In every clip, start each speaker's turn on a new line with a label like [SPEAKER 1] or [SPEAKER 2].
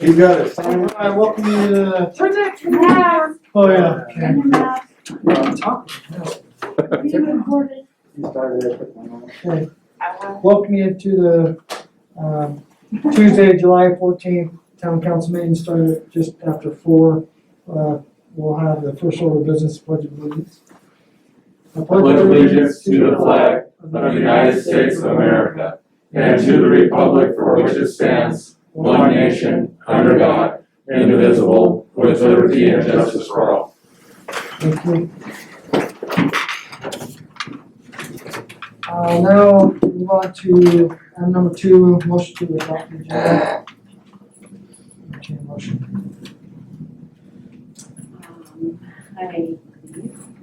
[SPEAKER 1] You got it. Simon.
[SPEAKER 2] I welcome you to
[SPEAKER 3] Turn that camera.
[SPEAKER 2] oh yeah. Okay.
[SPEAKER 3] And the
[SPEAKER 2] I'm talking.
[SPEAKER 3] being recorded.
[SPEAKER 1] You started it, put one on.
[SPEAKER 2] Okay. Welcome you to the Tuesday, July 14th Town Council meeting started just after 4. We'll have the first order of business, pledge of allegiance.
[SPEAKER 4] I pledge allegiance to the flag of the United States of America and to the republic for which it stands, one nation, under God, indivisible, with liberty and justice for all.
[SPEAKER 2] Thank you. Now move on to item number 2, motion to adopt the agenda. Okay, motion.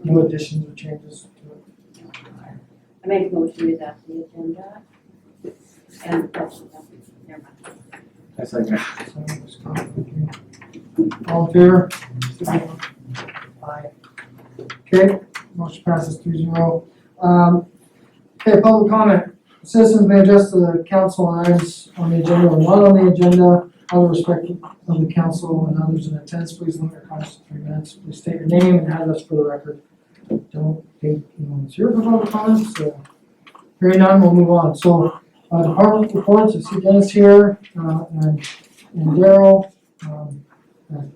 [SPEAKER 2] No additions or changes to it.
[SPEAKER 3] I make a motion to adopt the agenda. And that's, never mind.
[SPEAKER 1] I second.
[SPEAKER 2] All in favor? Aye. Okay, motion passes 3-0. Okay, public comment. Citizens may address the council on items on the agenda or not on the agenda. Out of respect of the council and others in attendance, please limit your comments to 3 minutes. Please state your name and address for the record. Don't think anyone's here for public comments, so hearing none, we'll move on. So, department reports, I see Dennis here, and Daryl,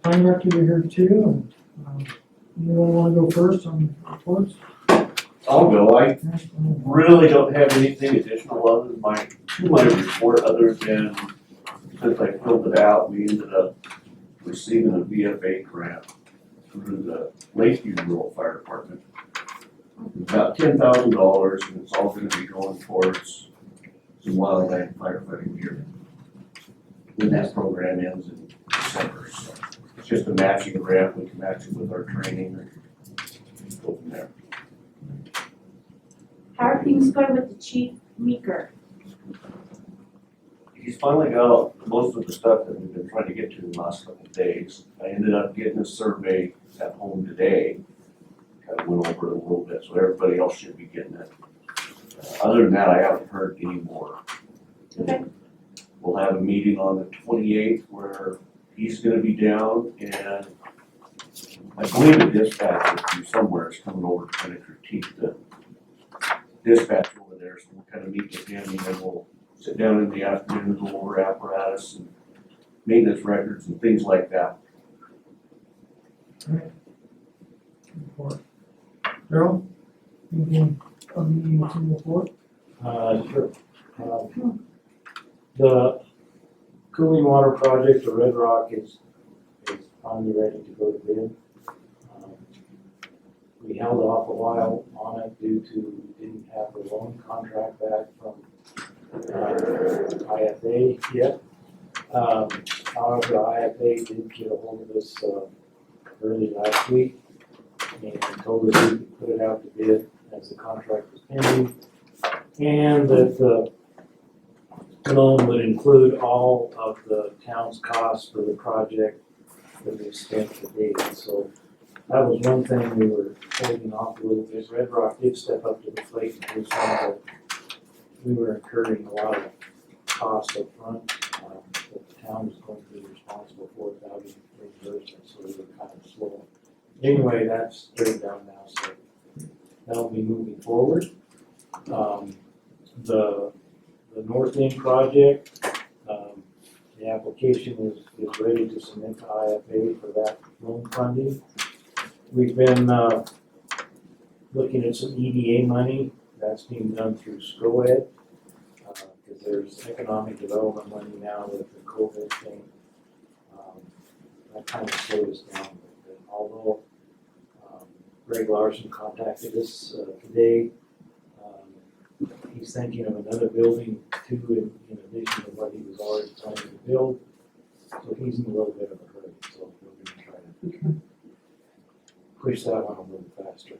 [SPEAKER 2] planning director, you're here too, and, anyone wanna go first on reports?
[SPEAKER 5] I'll go. I really don't have anything additional other than my report, other than since I filled it out, we ended up receiving a VFA grant through the Lakeview Rural Fire Department. About $10,000, and it's all gonna be going towards some wildland firefighting gear. When that program ends in December, so it's just a matching grant, we can match it with our training and go from there.
[SPEAKER 3] How are things going with the chief Meeker?
[SPEAKER 5] He's finally got most of the stuff that we've been trying to get to in the last couple of days. I ended up getting a survey at home today. Kind of went over it a little bit, so everybody else should be getting it. Other than that, I haven't heard any more.
[SPEAKER 3] Okay.
[SPEAKER 5] We'll have a meeting on the 28th where he's gonna be down, and I believe the dispatch will be somewhere, it's coming over to kind of critique the dispatch over there, so we'll kind of meet with him, and then we'll sit down in the afternoon and go over apparatus and maintenance records and things like that.
[SPEAKER 2] Report. Daryl? Anything on the meeting report?
[SPEAKER 6] Sure. The cooling water project, the Red Rock, is finally ready to go to bid. We held off a while on it due to didn't have the loan contract back from IFA yet. However, IFA did get a hold of us early last week and told us we could put it out to bid as the contract was pending, and that the loan would include all of the town's costs for the project that we spent to date. So that was one thing we were holding off a little bit. Red Rock did step up to the plate and do some, but we were incurring a lot of costs up front that the town was going to be responsible for without any reimbursement, so we were kind of slow. Anyway, that's straightened out now, so that'll be moving forward. The North End project, the application is ready to submit to IFA for that loan funding. We've been looking at some EDA money that's being done through SCOED, because there's economic development money now with the COVID thing. That kind of slowed us down. But although Greg Larson contacted us today, he's thinking of another building too, in addition to what he was already planning to build. So he's in a little bit of a hurry, so we're gonna try to push that one a little faster.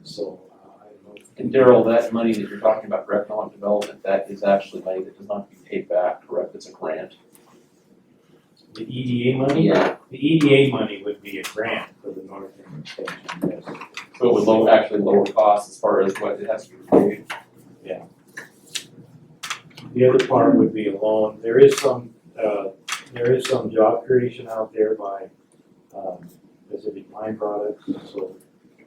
[SPEAKER 6] So, I don't know.
[SPEAKER 4] And Daryl, that money that you're talking about for economic development, that is actually money that does not be paid back, correct? It's a grant.
[SPEAKER 6] The EDA money?
[SPEAKER 4] Yeah.
[SPEAKER 6] The EDA money would be a grant for the North End extension, yes.
[SPEAKER 4] So it would actually lower costs as far as what it has to be paid.
[SPEAKER 6] The other part would be a loan. There is some there is some job creation out there by, Pacific Pine Products, so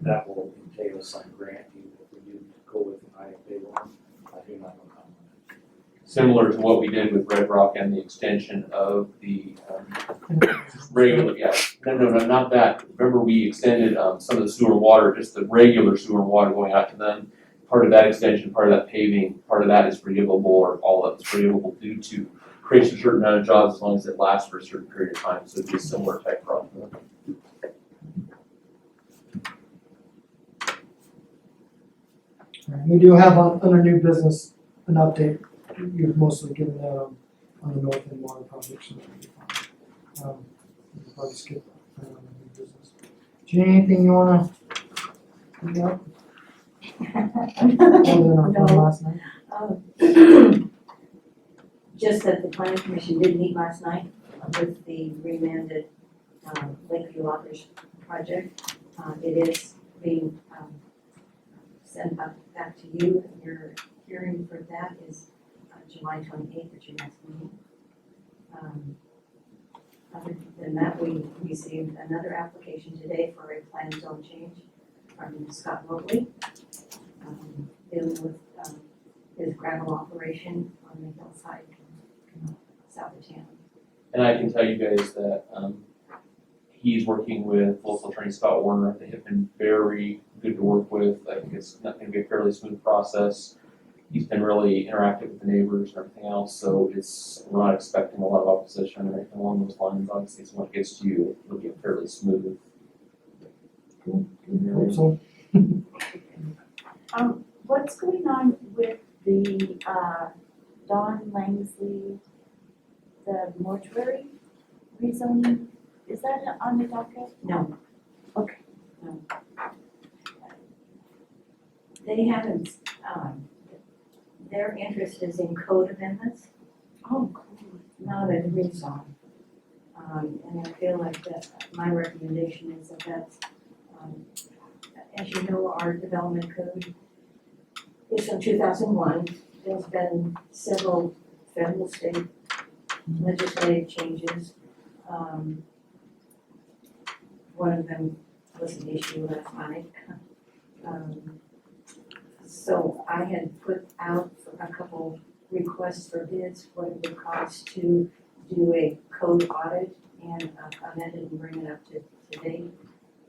[SPEAKER 6] that will entail some grant, even if we do go with an IFA loan. I do not know how much.
[SPEAKER 4] Similar to what we did with Red Rock and the extension of the, regular, yeah, no, not that. Remember, we extended, some of the sewer water, just the regular sewer water going out to them. Part of that extension, part of that paving, part of that is forgivable, or all of it's forgivable due to creation of a certain amount of jobs as long as it lasts for a certain period of time, so it'd be a similar type project.
[SPEAKER 2] Alright, we do have under new business, an update. You've mostly given that on the North End Water Project, so that'll be fine. We'll probably skip that on the new business. Jean, anything you wanna bring up? Other than our fun last night?
[SPEAKER 3] Just that the planning commission did meet last night with the remanded Lakeview Authors project. It is being sent back to you, and your hearing for that is July 28th at your next meeting. Other than that, we received another application today for a plan zone change from Scott Mobley, dealing with his gravel operation on the hillside south of town.
[SPEAKER 4] And I can tell you guys that, he's working with local attorney Scott Warner. They have been very good to work with. I think it's not gonna be a fairly smooth process. He's been really interactive with the neighbors and everything else, so we're not expecting a lot of opposition or anything along those lines. Obviously, when it gets to you, it'll be fairly smooth.
[SPEAKER 2] Hope so.
[SPEAKER 7] What's going on with the, Don Langsley, the mortuary rezoning? Is that on the docket?
[SPEAKER 3] No.
[SPEAKER 7] Okay.
[SPEAKER 3] No. They haven't, their interest is in code amendments,
[SPEAKER 7] Oh, cool.
[SPEAKER 3] not a rezon. And I feel like that, my recommendation is that that's, as you know, our development code is from 2001. There's been several federal, state legislative changes. One of them was an issue last night. So I had put out a couple requests for bids, what it would cost to do a code audit and amend it and bring it up to date.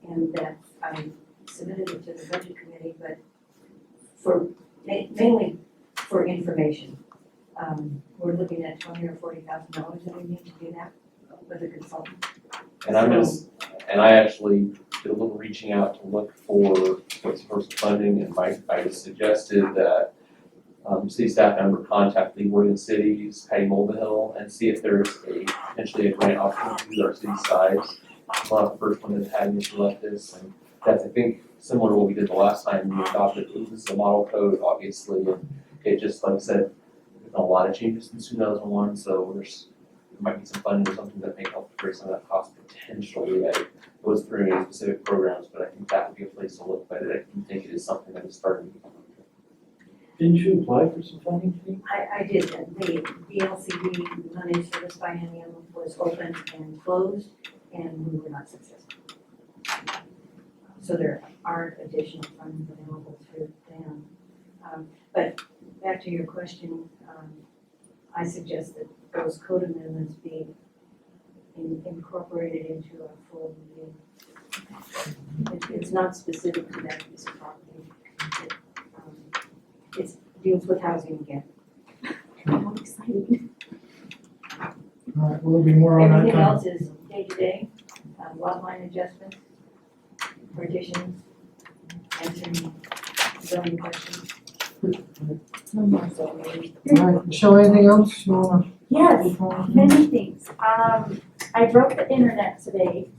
[SPEAKER 3] And that I submitted it to the budget committee, but for, mainly for information. We're looking at $20,000 or $40,000 that we need to do that with a consultant.
[SPEAKER 4] And I actually did a little reaching out to look for what's source of funding, and I just suggested that city staff member contact League of Oregon Cities, Patty Mulvihill, and see if there's potentially a grant opportunity with our city size. I'm not the first one that had me select this, and that's, I think, similar to what we did the last time we adopted. This is a model code, obviously, and it just, like I said, there's been a lot of changes since 2001, so there might be some funding or something that may help to bring some of that cost potentially. I was through any specific programs, but I think that would be a place to look, but I do think it is something that is starting to become.
[SPEAKER 6] Didn't you apply for some funding, Steve?
[SPEAKER 3] I did, the LCD money service biennium was open and closed, and we were not successful. So there aren't additional funds available to them. But back to your question, I suggest that those code amendments be incorporated into a full review. It's not specific to that piece of property. It deals with housing again.
[SPEAKER 7] How exciting.
[SPEAKER 2] Alright, will there be more on that?
[SPEAKER 3] Everything else is day-to-day, lot line adjustments, partitions, answering zoning questions.
[SPEAKER 7] No more zoning.
[SPEAKER 2] Alright, Michelle, anything else you wanna?
[SPEAKER 7] Yes, many things. I broke the internet today.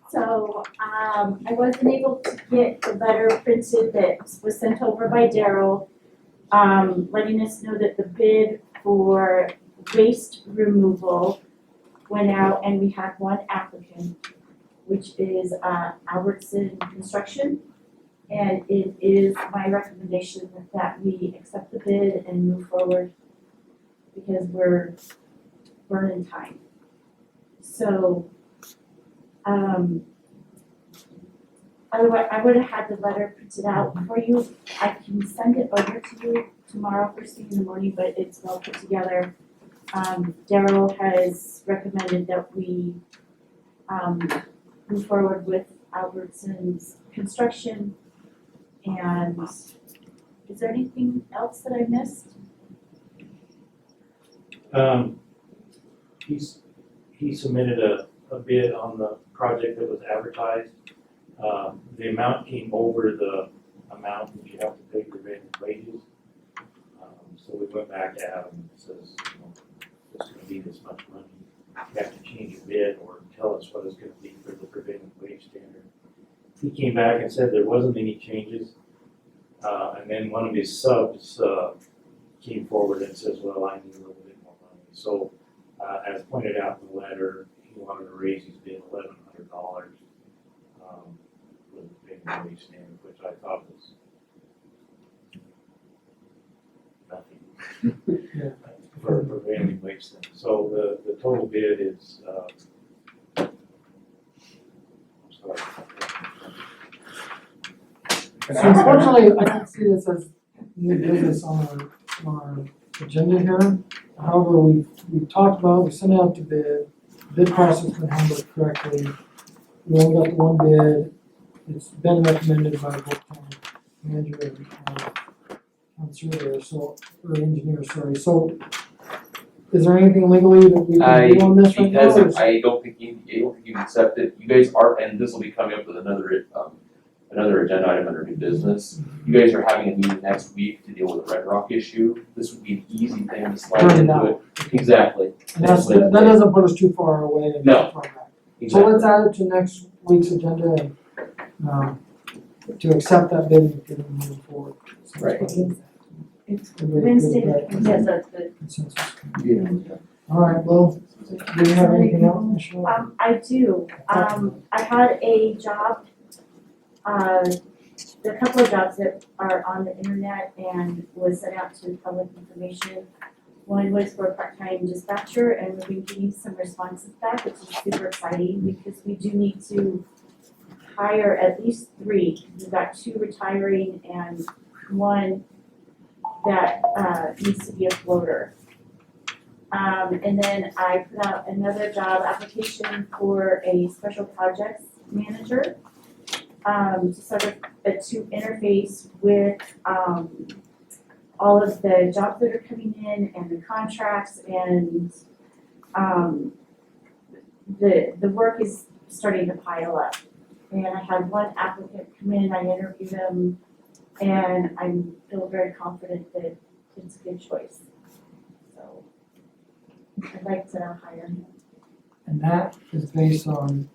[SPEAKER 7] So, I wasn't able to get the letter printed that was sent over by Daryl, letting us know that the bid for waste removal went out, and we have one applicant, which is, Albertson Construction. And it is my recommendation that we accept the bid and move forward, because we're burn-in time. So, otherwise, I would have had the letter printed out for you. I can send it over to you tomorrow first thing in the morning, but it's well put together. Daryl has recommended that we, move forward with Albertson's construction. And is there anything else that I missed?
[SPEAKER 6] He submitted a bid on the project that was advertised. The amount came over the amount that you have to pay prevailing wages. So we went back to Adam and says, you know, it's gonna be this much money. You have to change your bid or tell us what it's gonna be for the prevailing wage standard. He came back and said there wasn't any changes. And then one of his subs, came forward and says, well, I need a little bit more money. So, as pointed out in the letter, he wanted to raise his bid $1,100, with the prevailing wage standard, which I thought was nothing. For a prevailing wage standard. So the total bid is, I'm sorry.
[SPEAKER 2] So unfortunately, I don't see this as new business on our agenda here. However, we've talked about, we sent it out to bid process has been handled correctly. We only got the one bid, it's been recommended by both town manager and town surveyor, or engineer, sorry, so is there anything legally that we can do on this right now? or
[SPEAKER 4] Because
[SPEAKER 2] is-
[SPEAKER 4] I don't think you can accept it, you guys are, and this will be coming up with another agenda item under new business. You guys are having a meeting next week to deal with the Red Rock issue, this would be an easy thing to slide
[SPEAKER 2] Turn it
[SPEAKER 4] into
[SPEAKER 2] out.
[SPEAKER 4] it. Exactly.
[SPEAKER 2] And that doesn't put us too far away and
[SPEAKER 4] No.
[SPEAKER 2] far back. So
[SPEAKER 4] Exactly.
[SPEAKER 2] let's add it to next week's agenda and, to accept that bid and get it moving forward. So
[SPEAKER 4] Right.
[SPEAKER 3] It's
[SPEAKER 2] everybody
[SPEAKER 3] Wednesday,
[SPEAKER 2] good with that
[SPEAKER 3] yes, that's good.
[SPEAKER 2] consensus?
[SPEAKER 4] Yeah.
[SPEAKER 2] All right, well, do you have anything else, Michelle?
[SPEAKER 7] I do. I had a job, there are a couple of jobs that are on the internet and was sent out to public information. One was for a part-time dispatcher, and we've been getting some responses back, which is super exciting because we do need to hire at least 3. We've got 2 retiring and 1 that needs to be a floater. And then I put out another job application for a special projects manager, to interface with all of the jobs that are coming in and the contracts and the work is starting to pile up. And I had 1 applicant come in, I interviewed him, and I feel very confident that it's a good choice. So I'd like to hire him.
[SPEAKER 2] And that is based on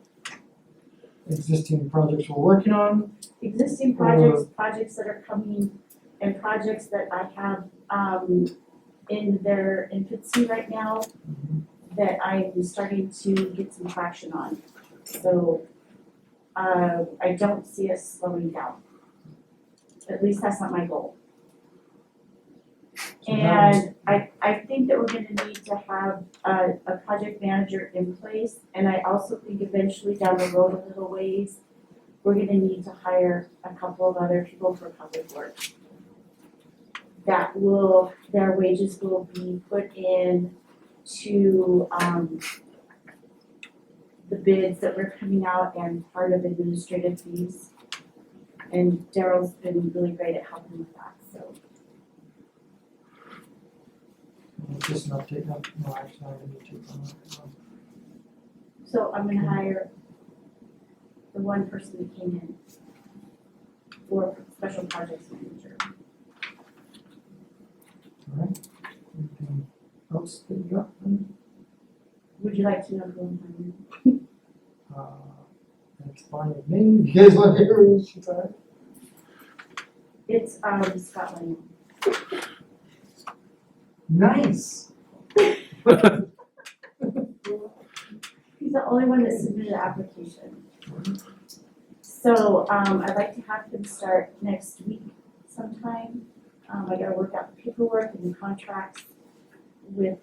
[SPEAKER 2] existing projects we're working on.
[SPEAKER 7] Existing projects that are coming, and projects that I have in their infancy right now that I'm starting to get some traction on. So I don't see us slowing down. At least that's not my goal.
[SPEAKER 2] So that was-
[SPEAKER 7] And I think that we're gonna need to have a project manager in place, and I also think eventually down the road a little ways, we're gonna need to hire a couple of other people for public works. Their wages will be put in to the bids that were coming out and part of administrative fees. And Daryl's been really great at helping with that, so.
[SPEAKER 2] Just an update, no action item to take on that.
[SPEAKER 7] So I'm gonna hire the 1 person that came in for special projects manager.
[SPEAKER 2] All right. Anything else that you got?
[SPEAKER 7] Would you like to know who I'm hiring?
[SPEAKER 2] That's fine with me. You guys want to hear what she said?
[SPEAKER 7] It's Scotland.
[SPEAKER 2] Nice.
[SPEAKER 7] He's the only one that submitted an application. So I'd like to have him start next week sometime. I gotta work out the paperwork and the contracts with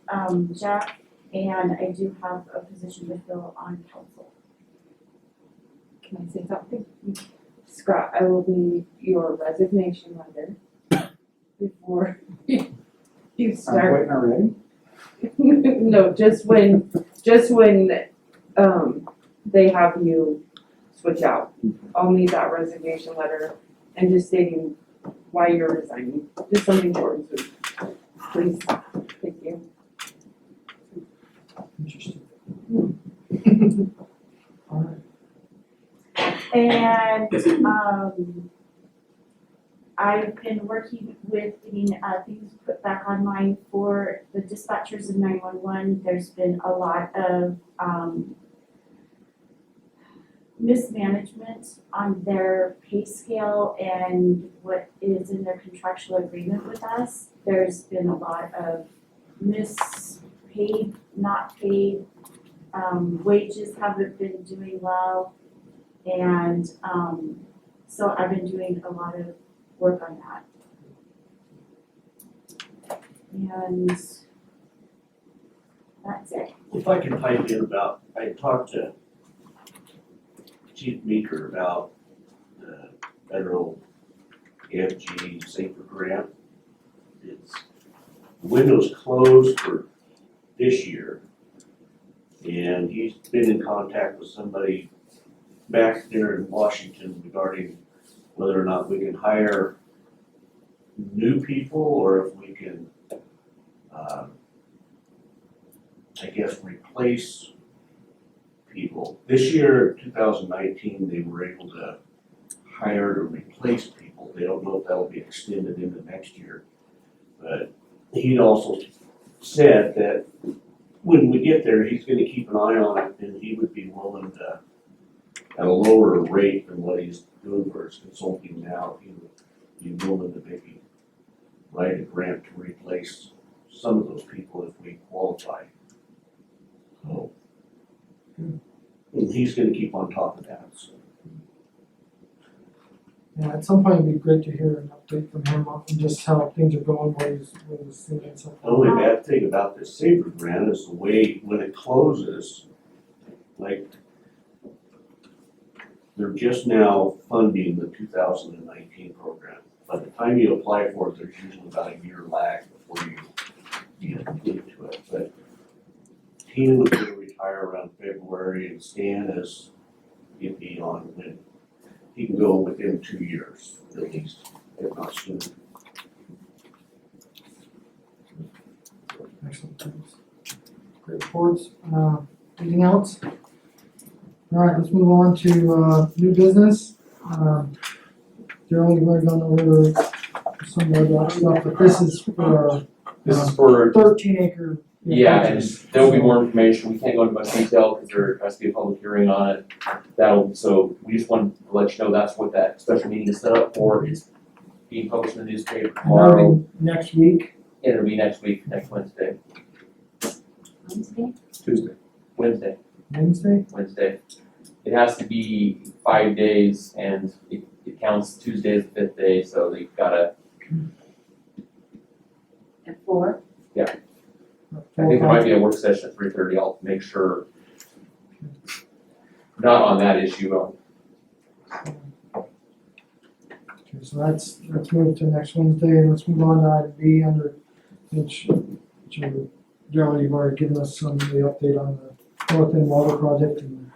[SPEAKER 7] Jeff and I do have a position to fill on council.
[SPEAKER 8] Can I say something? Scott, I will need your resignation letter before you
[SPEAKER 1] I'm
[SPEAKER 8] start.
[SPEAKER 1] waiting already.
[SPEAKER 8] No, just when, they have you switch out. I'll need that resignation letter and just stating why you're resigning, just something short and sweet. Please, thank you.
[SPEAKER 2] Interesting. Alright,
[SPEAKER 7] And, I've been working with getting, things put back online for the dispatchers in 911. There's been a lot of, mismanagement on their pay scale and what is in their contractual agreement with us. There's been a lot of mispaid, not paid, wages haven't been doing well. And, so I've been doing a lot of work on that. And that's it.
[SPEAKER 5] If I can pipe in about, I talked to Chief Meeker about the federal AFG Safer Grant. It's, the window's closed for this year. And he's been in contact with somebody back there in Washington regarding whether or not we can hire new people or if we can, I guess, replace people. This year, 2019, they were able to hire or replace people. They don't know if that'll be extended into next year. But he also said that when we get there, he's gonna keep an eye on it and he would be willing to, at a lower rate than what he's doing for his consulting now, he would be willing to maybe write a grant to replace some of those people if we qualify. So, and he's gonna keep on top of that, so.
[SPEAKER 2] yeah, at some point it'd be great to hear an update from him on just how things are going, what he's seeing, so.
[SPEAKER 5] The only bad thing about this Safer Grant is the way, when it closes, like, they're just now funding the 2019 program. By the time you apply for it, there's usually about a year lag before you get into it. But he was gonna retire around February and Stan is gonna be on when he can go within 2 years at least, if not sooner.
[SPEAKER 2] Excellent, thanks. Great reports. Anything else? All right, let's move on to, new business. Gerald, you've already gone over some of that stuff, but this is for
[SPEAKER 4] This is for,
[SPEAKER 2] 13-acre.
[SPEAKER 4] yeah, and there will be more information, we can't go into much detail because there has to be a public hearing on it. So we just wanted to let you know that's what that special meeting is set up for, it's being published in the newspaper
[SPEAKER 2] And that'll
[SPEAKER 4] tomorrow,
[SPEAKER 2] be next week.
[SPEAKER 4] and it'll be next week, next Wednesday.
[SPEAKER 7] Wednesday?
[SPEAKER 4] Wednesday.
[SPEAKER 2] Wednesday?
[SPEAKER 4] It has to be 5 days and it counts Tuesday as the 5th day, so they gotta,
[SPEAKER 3] At 4?
[SPEAKER 4] I think there might be a work session at 3:30, I'll make sure. Not on that issue,
[SPEAKER 2] Okay, so let's move to next Wednesday, and let's move on to item B under which Gerald, you've already given us some of the update on the North End Water Project and,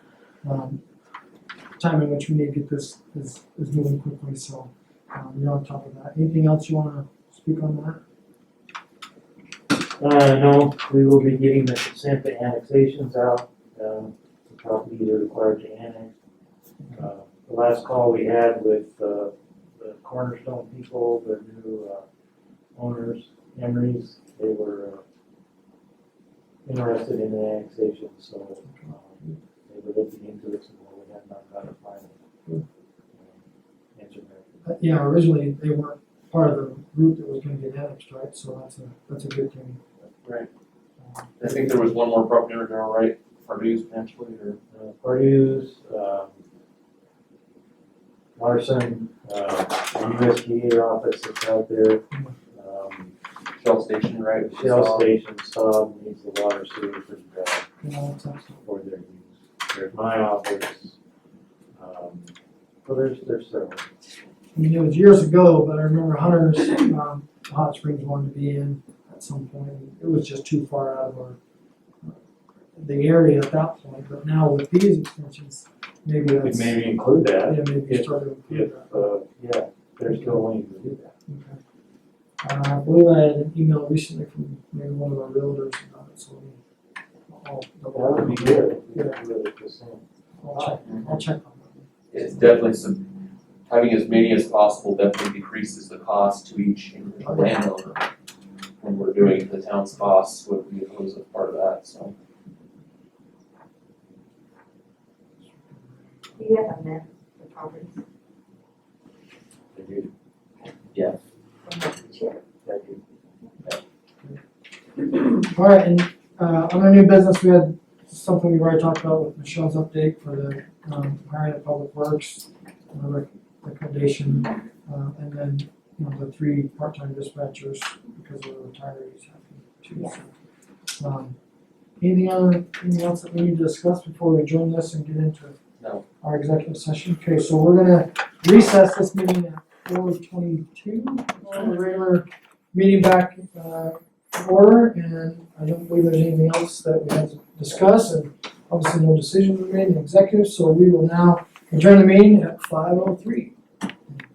[SPEAKER 2] time in which we need to get this is moving quickly, so, you're on top of that. Anything else you wanna speak on that?
[SPEAKER 6] No, we will be getting the consent to annexations out, the properties are required to annex. The last call we had with, the Cornerstone people, the new, owners, Emery's, they were, interested in the annexation, so, they were looking into it, so we have not got a final answer back.
[SPEAKER 2] Yeah, originally they weren't part of the group that was gonna get annexed, right, so that's a good thing.
[SPEAKER 4] Right. I think there was one more property owner there, right, Purdue's potentially, or?
[SPEAKER 6] Purdue's, Larson, the USDA office that's out there,
[SPEAKER 4] Shell station, right?
[SPEAKER 6] Shell station, sub, needs the water sewer for the,
[SPEAKER 2] You know, it's up to-
[SPEAKER 6] for their use. There's my office, so there's several.
[SPEAKER 2] I mean, it was years ago, but I remember Hunter's, Hot Springs wanted to be in at some point. It was just too far out of our, the area at that point, but now with these extensions, maybe
[SPEAKER 6] We could
[SPEAKER 2] that's,
[SPEAKER 6] maybe include that,
[SPEAKER 2] yeah, maybe
[SPEAKER 6] if-
[SPEAKER 2] start to include
[SPEAKER 6] if,
[SPEAKER 2] that.
[SPEAKER 6] yeah, they're still willing to do that.
[SPEAKER 2] Okay. I believe I had an email recently from maybe one of our realtors about it, so I'll
[SPEAKER 6] That would be good, if we
[SPEAKER 2] Yeah.
[SPEAKER 6] could do it the same.
[SPEAKER 2] I'll check on that.
[SPEAKER 4] It's definitely having as many as possible definitely decreases the cost to each individual landowner. When we're doing the town's costs, what we oppose as part of that, so.
[SPEAKER 3] Do you have a map of the properties
[SPEAKER 6] They do,
[SPEAKER 3] from the chair?
[SPEAKER 6] they do.
[SPEAKER 2] All right, and on our new business, we had something we've already talked about with Michelle's update for the hiring of public works, recommendation, and then, you know, the 3 part-time dispatchers because of the retirees having 2. So, anything else that we need to discuss before we adjourn this and get into
[SPEAKER 4] No.
[SPEAKER 2] our executive session? Okay, so we're gonna recess this meeting at 4:22, the regular meeting back in order, and I don't believe there's anything else that we have to discuss, and obviously no decisions were made in executive, so we will now adjourn the meeting at 5:03.